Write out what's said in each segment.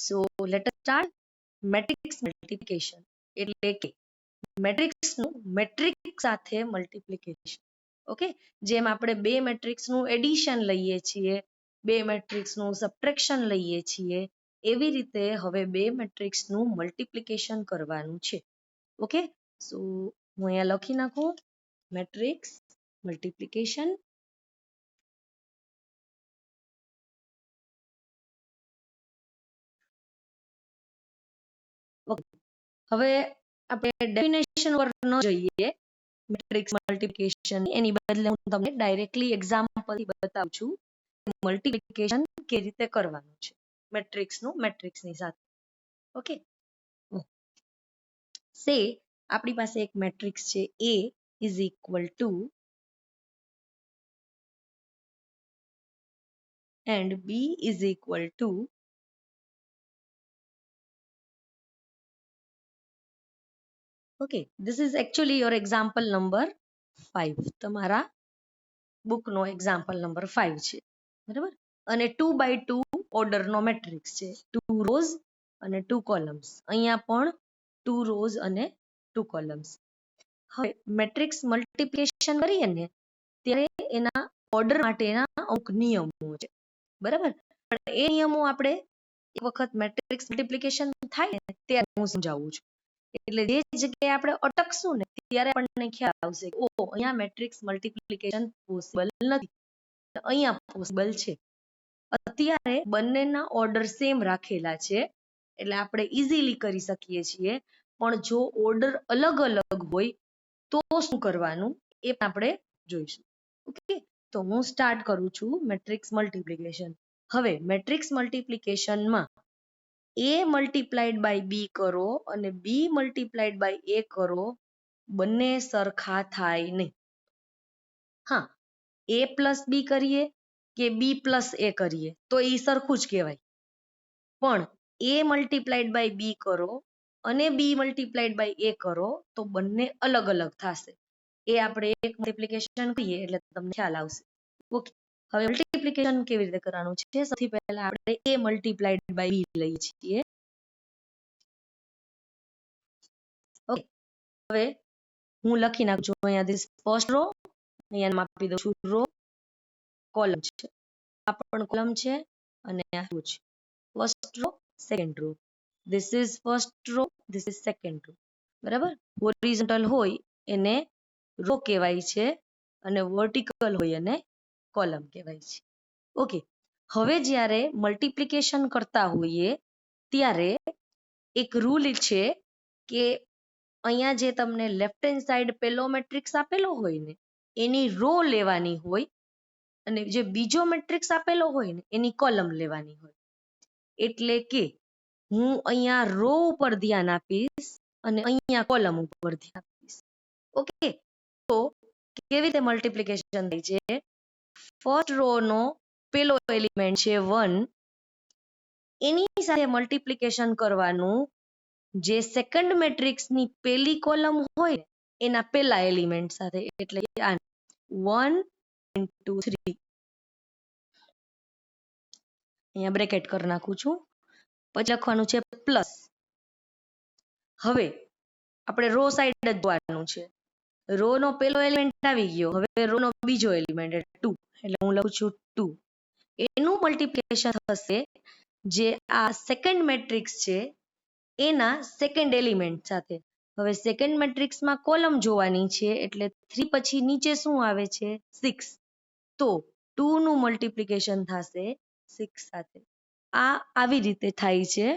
So let us start matrix multiplication એટલે કે મેટ્રિક્સનું મેટ્રિક્સ સાથે મલ્ટિપ્લિકેશન. ઓકે, જેમ આપણે બે મેટ્રિક્સનું એડિશન લઈએ છીએ, બે મેટ્રિક્સનું સબટ્રેક્શન લઈએ છીએ, એવી રીતે હવે બે મેટ્રિક્સનું મલ્ટિપ્લિકેશન કરવાનું છે. ઓકે, સો હું અહીંયા લખી નાખું મેટ્રિક્સ મલ્ટિપ્લિકેશન. હવે આપણે ડેફિનેશન પર ન જઈએ મેટ્રિક્સ મલ્ટિપ્લિકેશન, એની બદલે હું તમને ડાયરેક્ટલી એક્ઝામ્પલથી બતાવું છું મલ્ટિપ્લિકેશન કેવી રીતે કરવાનું છે મેટ્રિક્સનું મેટ્રિક્સની સાથે. ઓકે, સે આપણી પાસે એક મેટ્રિક્સ છે A is equal to and B is equal to okay, this is actually your example number 5. તમારા બુકનો એક્ઝામ્પલ નંબર 5 છે, બરાબર. અને 2 by 2 ઓર્ડરનો મેટ્રિક્સ છે, 2 રોઝ અને 2 કોલમ્સ. અહીંયા પણ 2 રોઝ અને 2 કોલમ્સ. હવે મેટ્રિક્સ મલ્ટિપ્લિકેશન કરીએ ને ત્યારે એના ઓર્ડર માટેના અમુક નિયમો છે, બરાબર. પણ એ નિયમો આપણે એક વખત મેટ્રિક્સ મલ્ટિપ્લિકેશન થાય ને ત્યારે હું સમજાવું છું. એટલે જે જગ્યાએ આપણે અટકશું ને ત્યારે આપણને ખ્યાલ આવશે કે ઓ અહીંયા મેટ્રિક્સ મલ્ટિપ્લિકેશન પોસિબલ નથી, અહીંયા પોસિબલ છે. અત્યારે બંનેના ઓર્ડર સેમ રાખેલા છે એટલે આપણે ઇઝીલી કરી શકીએ છીએ. પણ જો ઓર્ડર અલગ અલગ હોય તો શું કરવાનું એ આપણે જોઈશું. ઓકે, તો હું સ્ટાર્ટ કરું છું મેટ્રિક્સ મલ્ટિપ્લિકેશન. હવે મેટ્રિક્સ મલ્ટિપ્લિકેશનમાં A મલ્ટીપ્લાઈડ બાય B કરો અને B મલ્ટીપ્લાઈડ બાય A કરો, બંને સરખા થાય નહીં. હા, A પ્લસ B કરીએ કે B પ્લસ A કરીએ તો એ સરખું જ કહેવાય. પણ A મલ્ટીપ્લાઈડ બાય B કરો અને B મલ્ટીપ્લાઈડ બાય A કરો તો બંને અલગ અલગ થશે. એ આપણે એક મલ્ટીપ્લિકેશન કરીએ એટલે તમને ખ્યાલ આવશે. ઓકે, હવે મલ્ટીપ્લિકેશન કેવી રીતે કરવાનું છે? સૌથી પહેલા આપણે A મલ્ટીપ્લાઈડ બાય B લઈએ છીએ. ઓકે, હવે હું લખી નાખું છું અહીંયા ધીસ ફર્સ્ટ રો, અહીંયા આપી દઉં છું રો, કોલમ છે, આ પણ કોલમ છે અને આ રો છે. First row second row, this is first row, this is second row, બરાબર. હોરિઝોન્ટલ હોય એને રો કહેવાય છે અને વર્ટિકલ હોય એને કોલમ કહેવાય છે. ઓકે, હવે જ્યારે મલ્ટિપ્લિકેશન કરતા હોઈએ ત્યારે એક રૂલ છે કે અહીંયા જે તમને લેફ્ટ હેન્ડ સાઈડ પેલો મેટ્રિક્સ આપેલો હોય ને એની રો લેવાની હોય અને જે બીજો મેટ્રિક્સ આપેલો હોય ને એની કોલમ લેવાની હોય. એટલે કે હું અહીંયા રો ઉપર ધ્યાન આપીશ અને અહીંયા કોલમ ઉપર ધ્યાન આપીશ. ઓકે, તો કેવી રીતે મલ્ટિપ્લિકેશન થાય છે? ફર્સ્ટ રો નો પેલો એલિમેન્ટ છે 1, એની સાથે મલ્ટિપ્લિકેશન કરવાનું જે સેકન્ડ મેટ્રિક્સની પેલી કોલમ હોય એના પેલા એલિમેન્ટ સાથે, એટલે કે આ 1 2 3. અહીંયા બ્રેકેટ કરી નાખું છું, પછી લખવાનું છે પ્લસ. હવે આપણે રો સાઈડ જ જોવાનું છે. રો નો પેલો એલિમેન્ટ આવી ગયો, હવે રો નો બીજો એલિમેન્ટ 2, એટલે હું લખું છું 2. એનું મલ્ટિપ્લિકેશન થશે જે આ સેકન્ડ મેટ્રિક્સ છે એના સેકન્ડ એલિમેન્ટ સાથે. હવે સેકન્ડ મેટ્રિક્સમાં કોલમ જોવાની છે એટલે 3 પછી નીચે શું આવે છે? 6. તો 2 નું મલ્ટિપ્લિકેશન થશે 6 સાથે. આ આવી રીતે થાય છે.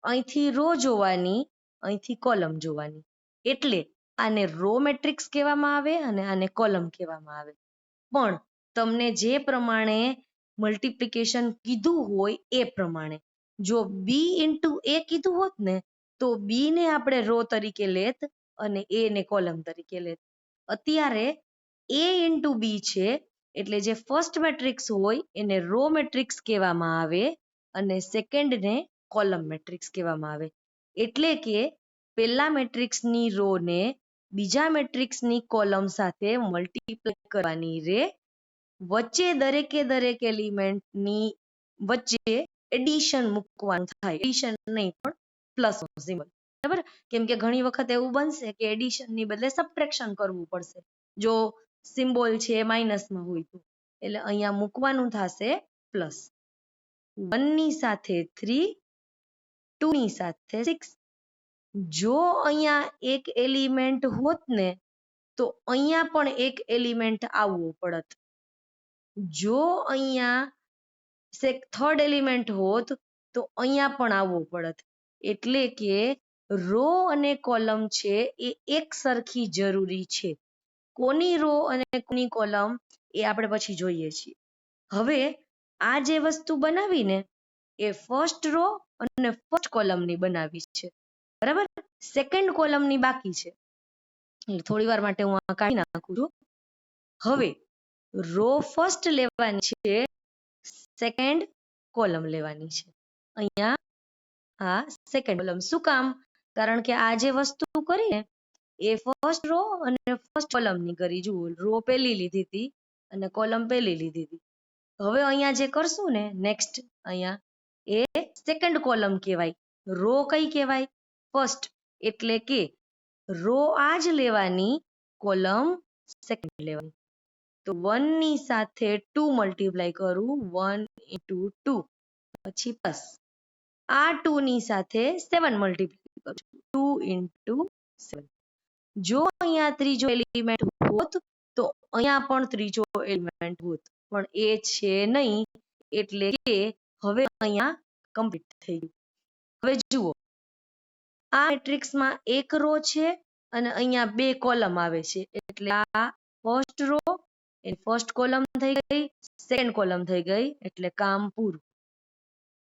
અહીંથી રો જોવાની, અહીંથી કોલમ જોવાની, એટલે આને રો મેટ્રિક્સ કહેવામાં આવે અને આને કોલમ કહેવામાં આવે. પણ તમને જે પ્રમાણે મલ્ટિપ્લિકેશન કીધું હોય એ પ્રમાણે, જો B ઇન્ટુ A કીધું હોત ને તો B ને આપણે રો તરીકે લેત અને A ને કોલમ તરીકે લેત. અત્યારે A ઇન્ટુ B છે એટલે જે ફર્સ્ટ મેટ્રિક્સ હોય એને રો મેટ્રિક્સ કહેવામાં આવે અને સેકન્ડ ને કોલમ મેટ્રિક્સ કહેવામાં આવે. એટલે કે પહેલા મેટ્રિક્સની રો ને બીજા મેટ્રિક્સની કોલમ સાથે મલ્ટીપ્લાય કરવાની રે વચ્ચે દરેક એલિમેન્ટની વચ્ચે એડિશન મૂકવાનું થાય, એડિશન નહીં પણ પ્લસ સિમ્બોલ, બરાબર? કેમ કે ઘણી વખત એવું બનશે કે એડિશન ની બદલે સબટ્રેક્શન કરવું પડશે જો સિમ્બોલ છે એ માઇનસમાં હોય તો, એટલે અહીંયા મૂકવાનું થશે પ્લસ. 1 ની સાથે 3, 2 ની સાથે 6. જો અહીંયા એક એલિમેન્ટ હોત ને તો અહીંયા પણ એક એલિમેન્ટ આવવો પડત. જો અહીંયા થર્ડ એલિમેન્ટ હોત તો અહીંયા પણ આવવો પડત. એટલે કે રો અને કોલમ છે એ એક સરખી જરૂરી છે. કોની રો અને કોની કોલમ એ આપણે પછી જોઈએ છીએ. હવે આ જે વસ્તુ બનાવીને એ ફર્સ્ટ રો અને ફર્સ્ટ કોલમની બનાવી છે, બરાબર? સેકન્ડ કોલમની બાકી છે, થોડી વાર માટે હું આ કાઢી નાખું છું. હવે રો ફર્સ્ટ લેવાની છે, સેકન્ડ કોલમ લેવાની છે. અહીંયા આ સેકન્ડ કોલમ. શું કામ? કારણ કે આ જે વસ્તુ કરીને એ ફર્સ્ટ રો અને ફર્સ્ટ કોલમની કરી. જુઓ, રો પહેલી લીધી હતી અને કોલમ પહેલી લીધી હતી. હવે અહીંયા જે કરશું ને નેક્સ્ટ, અહીંયા એ સેકન્ડ કોલમ કહેવાય, રો કઈ કહેવાય? ફર્સ્ટ. એટલે કે રો આ જ લેવાની, કોલમ સેકન્ડ લેવાની. તો 1 ની સાથે 2 મલ્ટીપ્લાય કરું, 1 into 2, પછી પ્લસ આ 2 ની સાથે 7 મલ્ટીપ્લાય કરું, 2 into 7. જો અહીંયા ત્રીજો એલિમેન્ટ હોત તો અહીંયા પણ ત્રીજો એલિમેન્ટ હોત, પણ એ છે નહીં, એટલે કે હવે અહીંયા કમ્પ્લીટ થઈ ગયું. હવે જુઓ, આ મેટ્રિક્સમાં એક રો છે અને અહીંયા 2 કોલમ આવે છે, એટલે આ ફર્સ્ટ રો એ ફર્સ્ટ કોલમ થઈ ગઈ, સેકન્ડ કોલમ થઈ ગઈ, એટલે કામ પૂરું.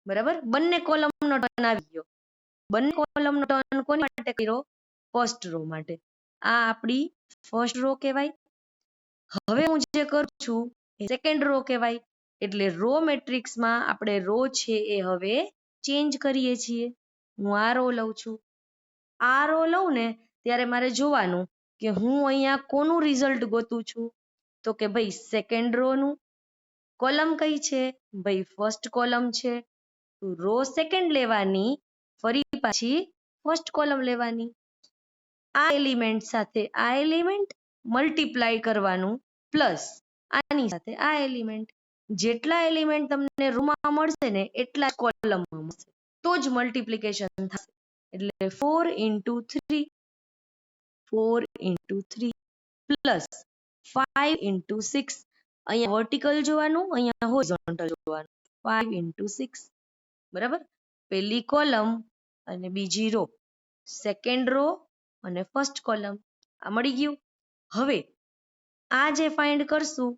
બરાબર? બંને કોલમનો ટર્ન આવી ગયો. બંને કોલમનો ટર્ન કોની માટે કર્યો? ફર્સ્ટ રો માટે. આ આપણી ફર્સ્ટ રો કહેવાય. હવે હું જે કરું છું એ સેકન્ડ રો કહેવાય. એટલે રો મેટ્રિક્સમાં આપણે રો છે એ હવે ચેન્જ કરીએ છીએ. હું આ રો લઉં છું. આ રો લઉં ને ત્યારે મારે જોવાનું કે હું અહીંયા કોનું રિઝલ્ટ ગોતું છું, તો કે ભાઈ સેકન્ડ રો નું. કોલમ કઈ છે? ભાઈ ફર્સ્ટ કોલમ છે. રો સેકન્ડ લેવાની, ફરી પાછી ફર્સ્ટ કોલમ લેવાની. આ એલિમેન્ટ સાથે આ એલિમેન્ટ મલ્ટીપ્લાય કરવાનું, પ્લસ આની સાથે આ એલિમેન્ટ. જેટલા એલિમેન્ટ તમને રોમાં મળશે ને એટલા કોલમમાં મળશે, તો જ મલ્ટીપ્લિકેશન થશે. એટલે 4 into 3, 4 into 3 પ્લસ 5 into 6. અહીંયા વર્ટિકલ જોવાનું, અહીંયા હોરિઝોન્ટલ જોવાનું. 5 into 6, બરાબર? પહેલી કોલમ અને બીજી રો, સેકન્ડ રો અને ફર્સ્ટ કોલમ. આ મળી ગયું. હવે આ જે ફાઇન્ડ કરશું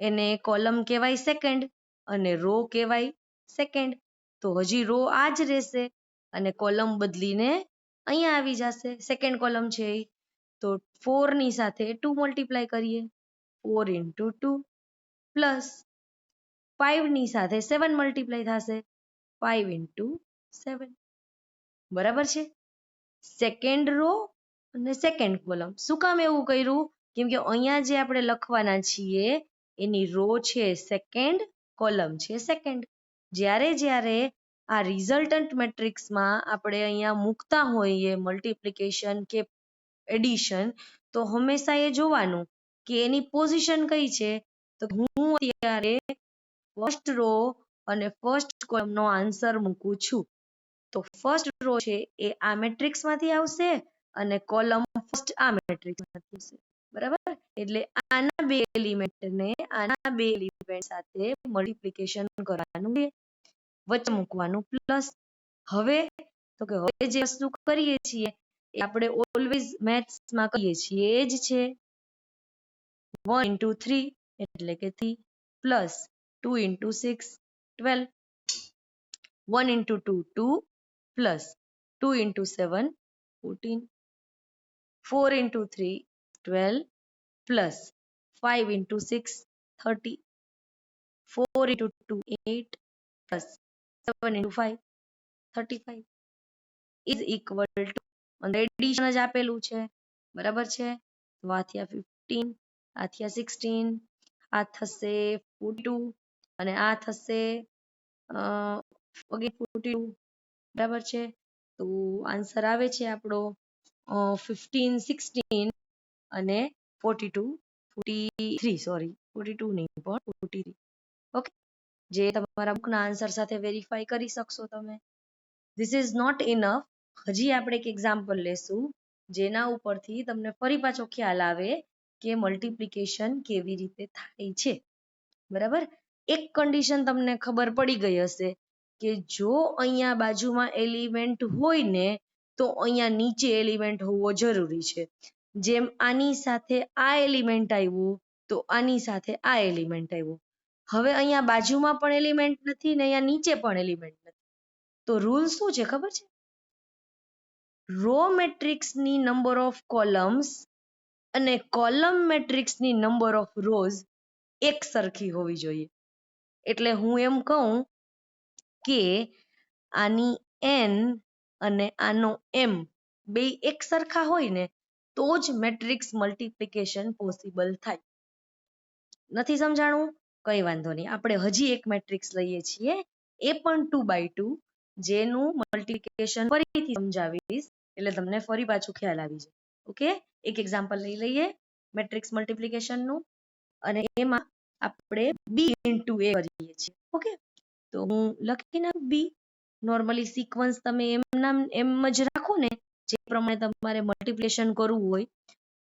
એને કોલમ કહેવાય સેકન્ડ અને રો કહેવાય સેકન્ડ. તો હજી રો આ જ રહેશે અને કોલમ બદલીને અહીંયા આવી જશે, સેકન્ડ કોલમ છે એ. તો 4 ની સાથે 2 મલ્ટીપ્લાય કરીએ, 4 into 2 પ્લસ 5 ની સાથે 7 મલ્ટીપ્લાય થશે, 5 into 7. બરાબર છે? સેકન્ડ રો અને સેકન્ડ કોલમ. શું કામ એવું કર્યું? કેમ કે અહીંયા જે આપણે લખવાના છીએ એની રો છે સેકન્ડ, કોલમ છે સેકન્ડ. જ્યારે આ રિઝલ્ટન્ટ મેટ્રિક્સમાં આપણે અહીંયા મૂકતા હોઈએ મલ્ટીપ્લિકેશન કે એડિશન, તો હંમેશા એ જોવાનું કે એની પોઝિશન કઈ છે. તો હું અત્યારે ફર્સ્ટ રો અને ફર્સ્ટ કોલમનો આન્સર મૂકું છું. તો ફર્સ્ટ રો છે એ આ મેટ્રિક્સમાંથી આવશે અને કોલમ ફર્સ્ટ આ મેટ્રિક્સમાંથી આવશે. બરાબર? એટલે આના બે એલિમેન્ટને આના બે એલિમેન્ટ સાથે મલ્ટીપ્લિકેશન કરવાનું છે, વચ્ચે મૂકવાનું પ્લસ. હવે તો કે હવે જે વસ્તુ કરીએ છીએ એ આપણે ઓલવેઝ મેથ્સમાં કરીએ છીએ એ જ છે. 1 into 3 એટલે કે 3 plus 2 into 6 12, 1 into 2 2 plus 2 into 7 14, 4 into 3 12 plus 5 into 6 30, 4 into 2 8 plus 7 into 5 35 is equal to, addition જ આપેલું છે, બરાબર છે? તો આ થયા 15, આ થયા 16, આ થશે 42 અને આ થશે 42, બરાબર છે. તો આન્સર આવે છે આપણો 15, 16 અને 42, 43, સોરી 42 નહીં પણ 43. ઓકે, જે તમારા બુકના આન્સર સાથે વેરીફાઈ કરી શકશો તમે. This is not enough. હજી આપણે એક એક્ઝામ્પલ લેશું જેના ઉપરથી તમને ફરી પાછો ખ્યાલ આવે કે મલ્ટિપ્લિકેશન કેવી રીતે થાય છે. બરાબર, એક કન્ડિશન તમને ખબર પડી ગઈ હશે કે જો અહીંયા બાજુમાં એલિમેન્ટ હોય ને તો અહીંયા નીચે એલિમેન્ટ હોવો જરૂરી છે. જેમ આની સાથે આ એલિમેન્ટ આવ્યું તો આની સાથે આ એલિમેન્ટ આવ્યું. હવે અહીંયા બાજુમાં પણ એલિમેન્ટ નથી ને અહીંયા નીચે પણ એલિમેન્ટ નથી. તો રૂલ શું છે ખબર છે? રો મેટ્રિક્સની નંબર ઓફ કોલમ્સ અને કોલમ મેટ્રિક્સની નંબર ઓફ રોઝ એક સરખી હોવી જોઈએ. એટલે હું એમ કહું કે આની n અને આનો m બે એક સરખા હોય ને તો જ મેટ્રિક્સ મલ્ટિપ્લિકેશન પોસિબલ થાય. નથી સમજાણું? કઈ વાંધો નહીં, આપણે હજી એક મેટ્રિક્સ લઈએ છીએ એ પણ 2 by 2 જેનું મલ્ટિપ્લિકેશન ફરીથી સમજાવીશ એટલે તમને ફરી પાછું ખ્યાલ આવી જાય. ઓકે, એક એક્ઝામ્પલ લઈ લઈએ મેટ્રિક્સ મલ્ટિપ્લિકેશનનું અને એમાં આપણે b into a કરીએ છીએ. ઓકે, તો હું લખી નાખું b. નોર્મલી સિક્વન્સ તમે એમ જ રાખો ને જે પ્રમાણે તમારે મલ્ટિપ્લિકેશન કરવું હોય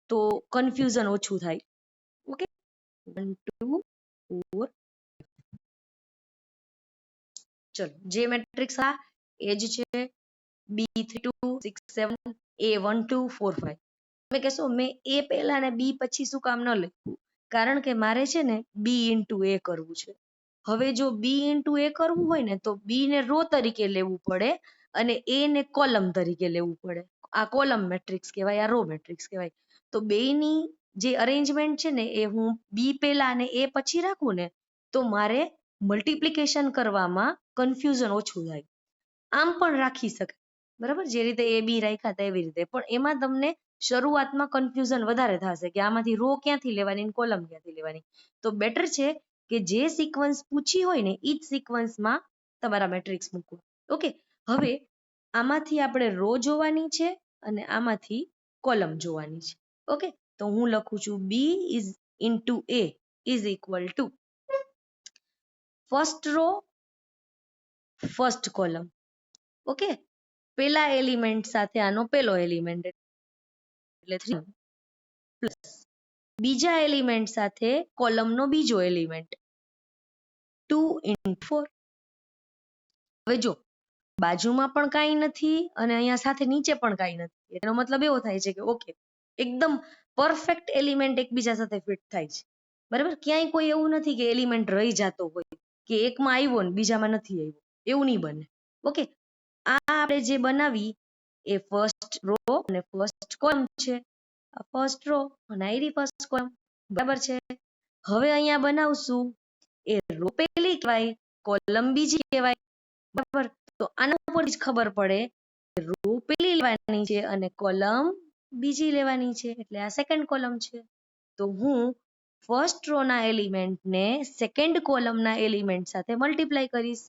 તો કન્ફ્યુઝન ઓછું થાય. ઓકે, 1 2 4. ચલો, જે મેટ્રિક્સ આ એ જ છે b3 2 6 7 a1 2 4 5. તમે કહેશો મેં એ પહેલા ને b પછી શું કામ ન લખ્યું? કારણ કે મારે છે ને b into a કરવું છે. હવે જો b into a કરવું હોય ને તો b ને રો તરીકે લેવું પડે અને a ને કોલમ તરીકે લેવું પડે. આ કોલમ મેટ્રિક્સ કહેવાય, આ રો મેટ્રિક્સ કહેવાય. તો બેયની જે અરેન્જમેન્ટ છે ને એ હું b પહેલા અને a પછી રાખું ને તો મારે મલ્ટિપ્લિકેશન કરવામાં કન્ફ્યુઝન ઓછું થાય. આમ પણ રાખી શકાય, બરાબર, જે રીતે a b રાખ્યા હતા એવી રીતે, પણ એમાં તમને શરૂઆતમાં કન્ફ્યુઝન વધારે થશે કે આમાંથી રો ક્યાંથી લેવાની અને કોલમ ક્યાંથી લેવાની. તો બેટર છે કે જે સિક્વન્સ પૂછી હોય ને એ જ સિક્વન્સમાં તમારા મેટ્રિક્સ મૂકવા. ઓકે, હવે આમાંથી આપણે રો જોવાની છે અને આમાંથી કોલમ જોવાની છે. ઓકે, તો હું લખું છું b is into a is equal to first row first column. Okay, પેલા એલિમેન્ટ સાથે આનો પેલો એલિમેન્ટ એટલે 3 પ્લસ બીજા એલિમેન્ટ સાથે કોલમનો બીજો એલિમેન્ટ 2 into 4. હવે જો બાજુમાં પણ કાંઈ નથી અને અહીંયા સાથે નીચે પણ કાંઈ નથી, એનો મતલબ એવો થાય છે કે ઓકે એકદમ પરફેક્ટ એલિમેન્ટ એકબીજા સાથે ફિટ થાય છે. બરાબર, ક્યાંય કોઈ એવું નથી કે એલિમેન્ટ રહી જતો હોય કે એકમાં આવ્યો ને બીજામાં નથી આવ્યો, એવું નહીં બને. ઓકે, આ આપણે જે બનાવી એ ફર્સ્ટ રો અને ફર્સ્ટ કોલમ છે. આ ફર્સ્ટ રો અને આ ફર્સ્ટ કોલમ, બરાબર છે. હવે અહીંયા બનાવશું એ રો પહેલી કહેવાય, કોલમ બીજી કહેવાય. બરાબર, તો આના ઉપરથી જ ખબર પડે કે રો પહેલી લેવાની છે અને કોલમ બીજી લેવાની છે, એટલે આ સેકન્ડ કોલમ છે. તો હું ફર્સ્ટ રો ના એલિમેન્ટ ને સેકન્ડ કોલમ ના એલિમેન્ટ સાથે મલ્ટીપ્લાય કરીશ.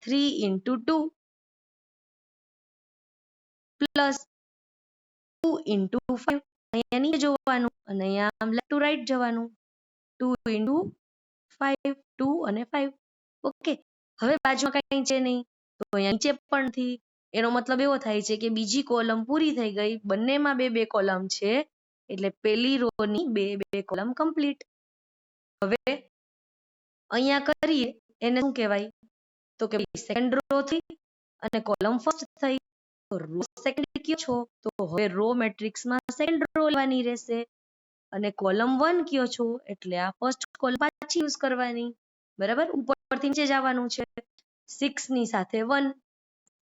3 into 2 પ્લસ 2 into 5. અહીંયા નીચે જોવાનું અને અહીંયા આમ લેફ્ટ ટુ રાઈટ જવાનું. 2 into 5, 2 અને 5. ઓકે, હવે બાજુમાં કઈ છે નહીં તો અહીંયા નીચે પણ નથી. એનો મતલબ એવો થાય છે કે બીજી કોલમ પૂરી થઈ ગઈ, બંનેમાં બે બે કોલમ છે એટલે પેલી રો ની બે બે કોલમ કમ્પ્લીટ. હવે અહીંયા કરીએ એને શું કહેવાય તો કે સેકન્ડ રો થઈ અને કોલમ ફર્સ્ટ થઈ. રો સેકન્ડ કયો છો તો હવે રો મેટ્રિક્સમાં સેકન્ડ રો લેવાની રહેશે અને કોલમ 1 કયો છો એટલે આ ફર્સ્ટ કોલમ પાછી યુઝ કરવાની. બરાબર, ઉપરથી નીચે જવાનું છે. 6 ની સાથે 1,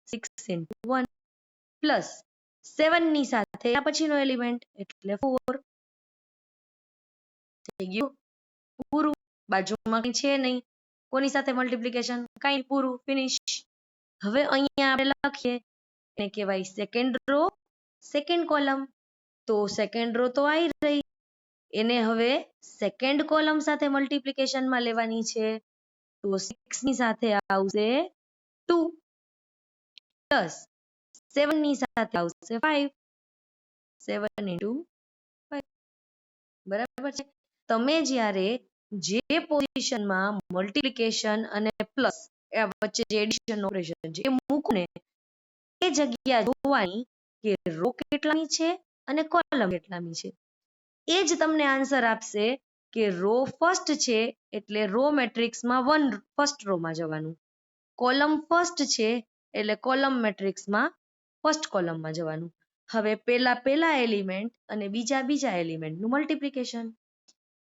6 into 1 પ્લસ 7 ની સાથે આ પછીનો એલિમેન્ટ એટલે 4. થઈ ગયું પૂરું, બાજુમાં કઈ છે નહીં, કોની સાથે મલ્ટિપ્લિકેશન કઈ, પૂરું, ફિનિશ. હવે અહીંયા આપણે લખીએ એને કહેવાય સેકન્ડ રો સેકન્ડ કોલમ. તો સેકન્ડ રો તો આવી રહી એને હવે સેકન્ડ કોલમ સાથે મલ્ટિપ્લિકેશનમાં લેવાની છે, તો 6 ની સાથે આવશે 2 પ્લસ 7 ની સાથે આવશે 5, 7 into 5, બરાબર છે. તમે જ્યારે જે પોઝિશનમાં મલ્ટિપ્લિકેશન અને પ્લસ વચ્ચે જે એડિશન ઓપરેશન છે એ મૂકો ને, એ જગ્યા જોવાની કે રો કેટલાની છે અને કોલમ કેટલાની છે. એ જ તમને આન્સર આપશે કે રો ફર્સ્ટ છે એટલે રો મેટ્રિક્સમાં ફર્સ્ટ રોમાં જવાનું, કોલમ ફર્સ્ટ છે એટલે કોલમ મેટ્રિક્સમાં ફર્સ્ટ કોલમમાં જવાનું. હવે પેલા એલિમેન્ટ અને બીજા એલિમેન્ટનું મલ્ટિપ્લિકેશન.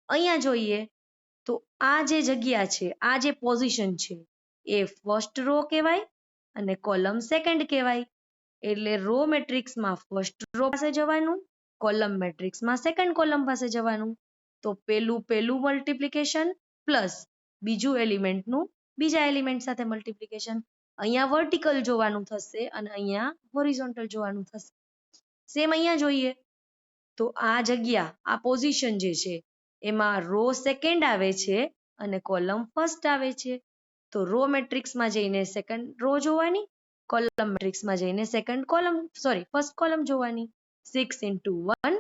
અહીંયા જોઈએ તો આ જે જગ્યા છે, આ જે પોઝિશન છે એ ફર્સ્ટ રો કહેવાય અને કોલમ સેકન્ડ કહેવાય. એટલે રો મેટ્રિક્સમાં ફર્સ્ટ રો પાસે જવાનું, કોલમ મેટ્રિક્સમાં સેકન્ડ કોલમ પાસે જવાનું. તો પેલું મલ્ટિપ્લિકેશન પ્લસ બીજું એલિમેન્ટનું બીજા એલિમેન્ટ સાથે મલ્ટિપ્લિકેશન. અહીંયા વર્ટિકલ જોવાનું થશે અને અહીંયા હોરિઝોન્ટલ જોવાનું થશે. સેમ અહીંયા જોઈએ તો આ જગ્યા, આ પોઝિશન જે છે એમાં રો સેકન્ડ આવે છે અને કોલમ ફર્સ્ટ આવે છે. તો રો મેટ્રિક્સમાં જઈને સેકન્ડ રો જોવાની, કોલમ મેટ્રિક્સમાં જઈને ફર્સ્ટ કોલમ જોવાની. 6 into 1,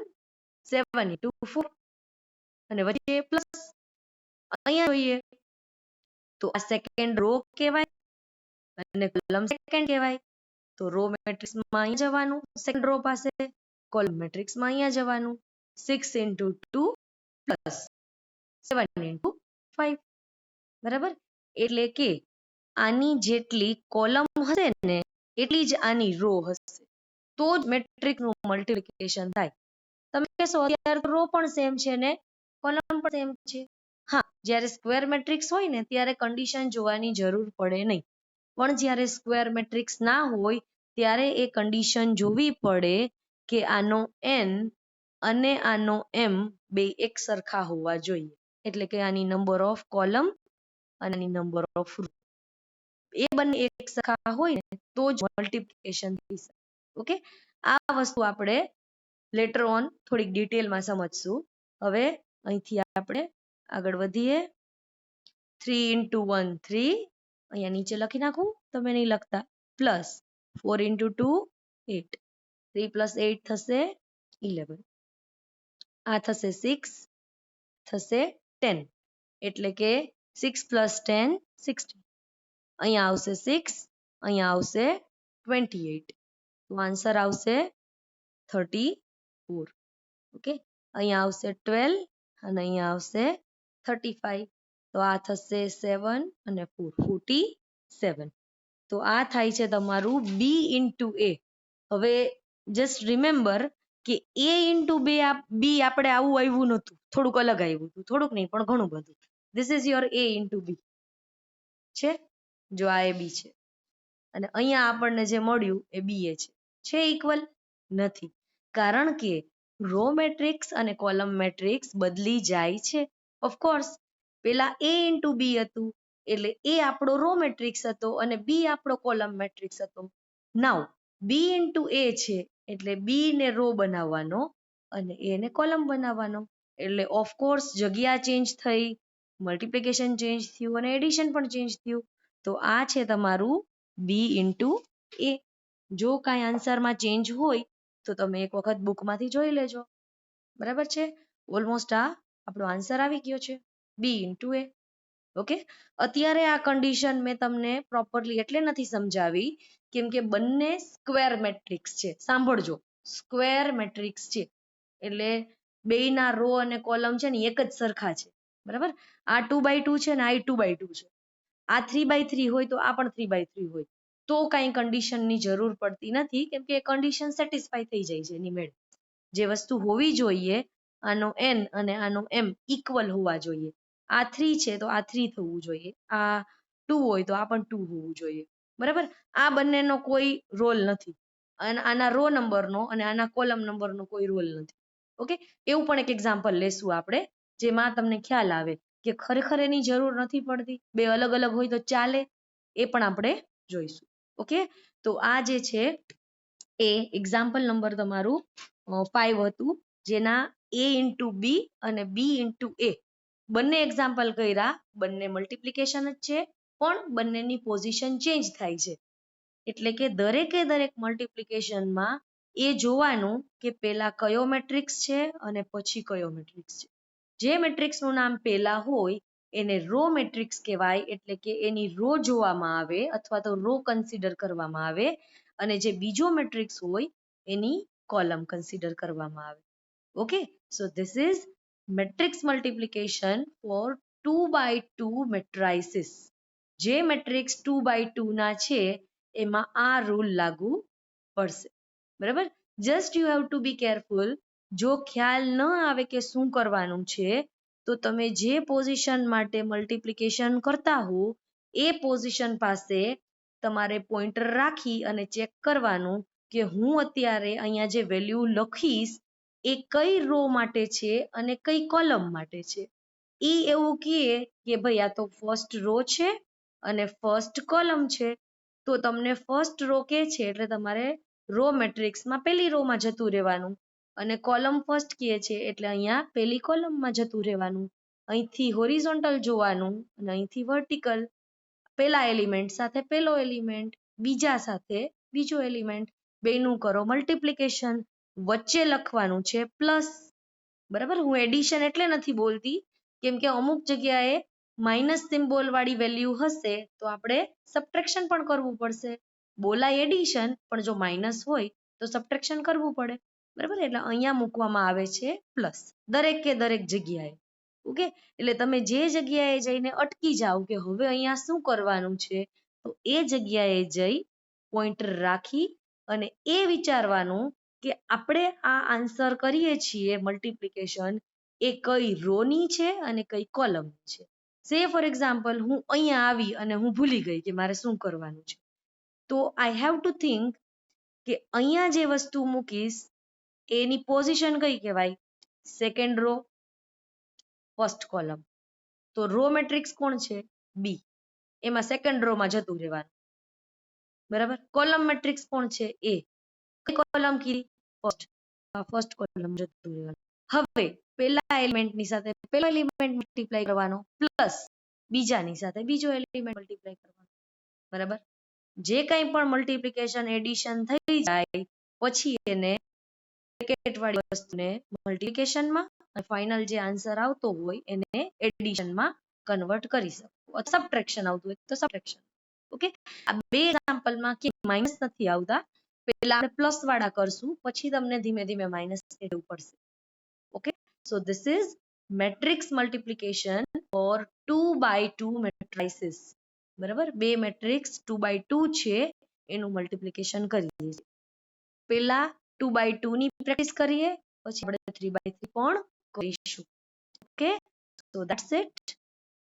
7 into 4 અને વચ્ચે પ્લસ. અહીંયા જોઈએ તો આ સેકન્ડ રો કહેવાય અને કોલમ સેકન્ડ કહેવાય. તો રો મેટ્રિક્સમાં અહીં જવાનું સેકન્ડ રો પાસે, કોલમ મેટ્રિક્સમાં અહીંયા જવાનું. 6 into 2 પ્લસ 7 into 5, બરાબર. એટલે કે આની જેટલી કોલમ હશે ને એટલી જ આની રો હશે, તો જ મેટ્રિક્સનું મલ્ટિપ્લિકેશન થાય. તમે કહેશો અત્યારે રો પણ સેમ છે ને કોલમ પણ સેમ છે. હા, જ્યારે સ્ક્વેર મેટ્રિક્સ હોય ને ત્યારે કન્ડિશન જોવાની જરૂર પડે નહીં, પણ જ્યારે સ્ક્વેર મેટ્રિક્સ ના હોય ત્યારે એ કન્ડિશન જોવી પડે કે આનો n અને આનો m બે એક સરખા હોવા જોઈએ. એટલે કે આની નંબર ઓફ કોલમ અને આની નંબર ઓફ રો એ બંને એક સરખા હોય ને તો જ મલ્ટિપ્લિકેશન થઈ શકે. ઓકે, આ વસ્તુ આપણે લેટર ઓન થોડીક ડિટેલમાં સમજશું. હવે અહીંથી આપણે આગળ વધીએ. 3 into 1 3, અહીંયા નીચે લખી નાખું, તમે નહીં લખતા, પ્લસ 4 into 2 8, 3 plus 8 થશે 11, આ થશે 6, થશે 10, એટલે કે 6 plus 10 16. અહીંયા આવશે 6, અહીંયા આવશે 28, તો આન્સર આવશે 34. ઓકે, અહીંયા આવશે 12 અને અહીંયા આવશે 35, તો આ થશે 7 અને 4 47. તો આ થાય છે તમારું B into A. હવે જસ્ટ રિમેમ્બર કે A into B આપણે આવું આવ્યું નહોતું, થોડુંક અલગ આવ્યું હતું, થોડુંક નહીં પણ ઘણું બધું. This is your A into B છે, જો આ AB છે અને અહીંયા આપણને જે મળ્યું એ BA છે ઇક્વલ નથી, કારણ કે રો મેટ્રિક્સ અને કોલમ મેટ્રિક્સ બદલી જાય છે. ઓફકોર્સ પેલા A into B હતું એટલે A આપણો રો મેટ્રિક્સ હતો અને B આપણો કોલમ મેટ્રિક્સ હતો. નાઉ B into A છે એટલે B ને રો બનાવવાનો અને A ને કોલમ બનાવવાનો. એટલે ઓફકોર્સ જગ્યા ચેન્જ થઈ, મલ્ટિપ્લિકેશન ચેન્જ થયું અને એડિશન પણ ચેન્જ થયું. તો આ છે તમારું B into A. જો કાંઈ આન્સરમાં ચેન્જ હોય તો તમે એક વખત બુકમાંથી જોઈ લેજો. બરાબર છે, ઓલમોસ્ટ આ આપણો આન્સર આવી ગયો છે, B into A. ઓકે, અત્યારે આ કન્ડિશન મેં તમને પ્રોપરલી એટલે નથી સમજાવી કેમ કે બંને સ્ક્વેર મેટ્રિક્સ છે. સાંભળજો, સ્ક્વેર મેટ્રિક્સ છે એટલે બેયના રો અને કોલમ છે ને એક જ સરખા છે. બરાબર, આ 2 by 2 છે ને આ 2 by 2 છે. આ 3 by 3 હોય તો આ પણ 3 by 3 હોય, તો કાંઈ કન્ડિશનની જરૂર પડતી નથી કેમ કે કન્ડિશન સેટિસ્ફાય થઈ જાય છે એની મેળે. જે વસ્તુ હોવી જોઈએ, આનો n અને આનો m ઇક્વલ હોવા જોઈએ. આ 3 છે તો આ 3 થવું જોઈએ, આ 2 હોય તો આ પણ 2 હોવું જોઈએ. બરાબર, આ બંનેનો કોઈ રોલ નથી, આના રો નંબરનો અને આના કોલમ નંબરનો કોઈ રોલ નથી. ઓકે, એવું પણ એક એક્ઝામ્પલ લેશું આપણે જેમાં તમને ખ્યાલ આવે કે ખરેખર એની જરૂર નથી પડતી, બે અલગ અલગ હોય તો ચાલે, એ પણ આપણે જોઈશું. ઓકે, તો આ જે છે એ એક્ઝામ્પલ નંબર તમારું 5 હતું, જેના A ઇન્ટુ બી અને બી ઇન્ટુ એ. બંને એક્ઝામ્પલ કર્યા, બંને મલ્ટિપ્લિકેશન જ છે, પણ બંનેની પોઝિશન ચેન્જ થાય છે. એટલે કે દરેકે દરેક મલ્ટિપ્લિકેશનમાં એ જોવાનું કે પેલા કયો મેટ્રિક્સ છે અને પછી કયો મેટ્રિક્સ છે. જે મેટ્રિક્સનું નામ પેલા હોય એને રો મેટ્રિક્સ કહેવાય, એટલે કે એની રો જોવામાં આવે અથવા તો રો કન્સિડર કરવામાં આવે, અને જે બીજો મેટ્રિક્સ હોય એની કોલમ કન્સિડર કરવામાં આવે. Okay, so this is matrix multiplication for 2 by 2 matrices. જે મેટ્રિક્સ 2 by 2 ના છે એમાં આ રૂલ લાગુ પડશે. બરાબર? Just you have to be careful. જો ખ્યાલ ન આવે કે શું કરવાનું છે, તો તમે જે પોઝિશન માટે મલ્ટિપ્લિકેશન કરતા હો એ પોઝિશન પાસે તમારે પોઇન્ટર રાખી અને ચેક કરવાનું કે હું અત્યારે અહીંયા જે વેલ્યુ લખીશ એ કઈ રો માટે છે અને કઈ કોલમ માટે છે. ઈ એવું કહે કે ભાઈ આ તો ફર્સ્ટ રો છે અને ફર્સ્ટ કોલમ છે, તો તમને ફર્સ્ટ રો કે છે એટલે તમારે રો મેટ્રિક્સમાં પેલી રોમાં જતું રહેવાનું, અને કોલમ ફર્સ્ટ કહે છે એટલે અહીંયા પેલી કોલમમાં જતું રહેવાનું. અહીંથી હોરિઝોન્ટલ જોવાનું અને અહીંથી વર્ટિકલ. પેલા એલિમેન્ટ સાથે પેલો એલિમેન્ટ, બીજા સાથે બીજો એલિમેન્ટ, બેનું કરો મલ્ટિપ્લિકેશન, વચ્ચે લખવાનું છે પ્લસ. બરાબર? હું એડિશન એટલે નથી બોલતી કેમ કે અમુક જગ્યાએ માઇનસ સિમ્બોલ વાળી વેલ્યુ હશે તો આપણે સબટ્રેક્શન પણ કરવું પડશે. બોલાય એડિશન, પણ જો માઇનસ હોય તો સબટ્રેક્શન કરવું પડે. બરાબર? એટલે અહીંયા મૂકવામાં આવે છે પ્લસ દરેકે દરેક જગ્યાએ. ઓકે, એટલે તમે જે જગ્યાએ જઈને અટકી જાઓ કે હવે અહીંયા શું કરવાનું છે, તો એ જગ્યાએ જઈ પોઇન્ટર રાખી અને એ વિચારવાનું કે આપણે આ આન્સર કરીએ છીએ મલ્ટિપ્લિકેશન એ કઈ રો ની છે અને કઈ કોલમ છે. સે ફોર એક્ઝામ્પલ હું અહીંયા આવી અને હું ભૂલી ગઈ કે મારે શું કરવાનું છે, તો આઈ હેવ ટુ થિંક કે અહીંયા જે વસ્તુ મૂકીશ એની પોઝિશન કઈ કહેવાય? Second row, first column. તો રો મેટ્રિક્સ કોણ છે? બી. એમાં સેકન્ડ રો માં જતું રહેવાનું. બરાબર? કોલમ મેટ્રિક્સ કોણ છે? એ. કઈ કોલમ કીધી? ફર્સ્ટ. ફર્સ્ટ કોલમ જતું રહેવાનું. હવે પેલા એલિમેન્ટની સાથે પેલો એલિમેન્ટ મલ્ટીપ્લાય કરવાનો પ્લસ બીજાની સાથે બીજો એલિમેન્ટ મલ્ટીપ્લાય કરવાનો. બરાબર? જે કંઈ પણ મલ્ટીપ્લિકેશન એડિશન થઈ જાય પછી એને બ્રેકેટ વાળી વસ્તુને મલ્ટીપ્લિકેશનમાં અને ફાઇનલ જે આન્સર આવતો હોય એને એડિશનમાં કન્વર્ટ કરી શકો. સબટ્રેક્શન આવતું હોય તો સબટ્રેક્શન. ઓકે, આ બે એક્ઝામ્પલમાં કે માઇનસ નથી આવતા, પહેલા આપણે પ્લસ વાળા કરશું પછી તમને ધીમે ધીમે માઇનસ કહેવું પડશે. Okay, so this is matrix multiplication for 2 by 2 matrices. બરાબર? બે મેટ્રિક્સ 2 by 2 છે એનું મલ્ટિપ્લિકેશન કરીએ છીએ. પેલા 2 by 2 ની પ્રેક્ટિસ કરીએ, પછી આપણે 3 by 3 પણ કરીશું. Okay, so that's it.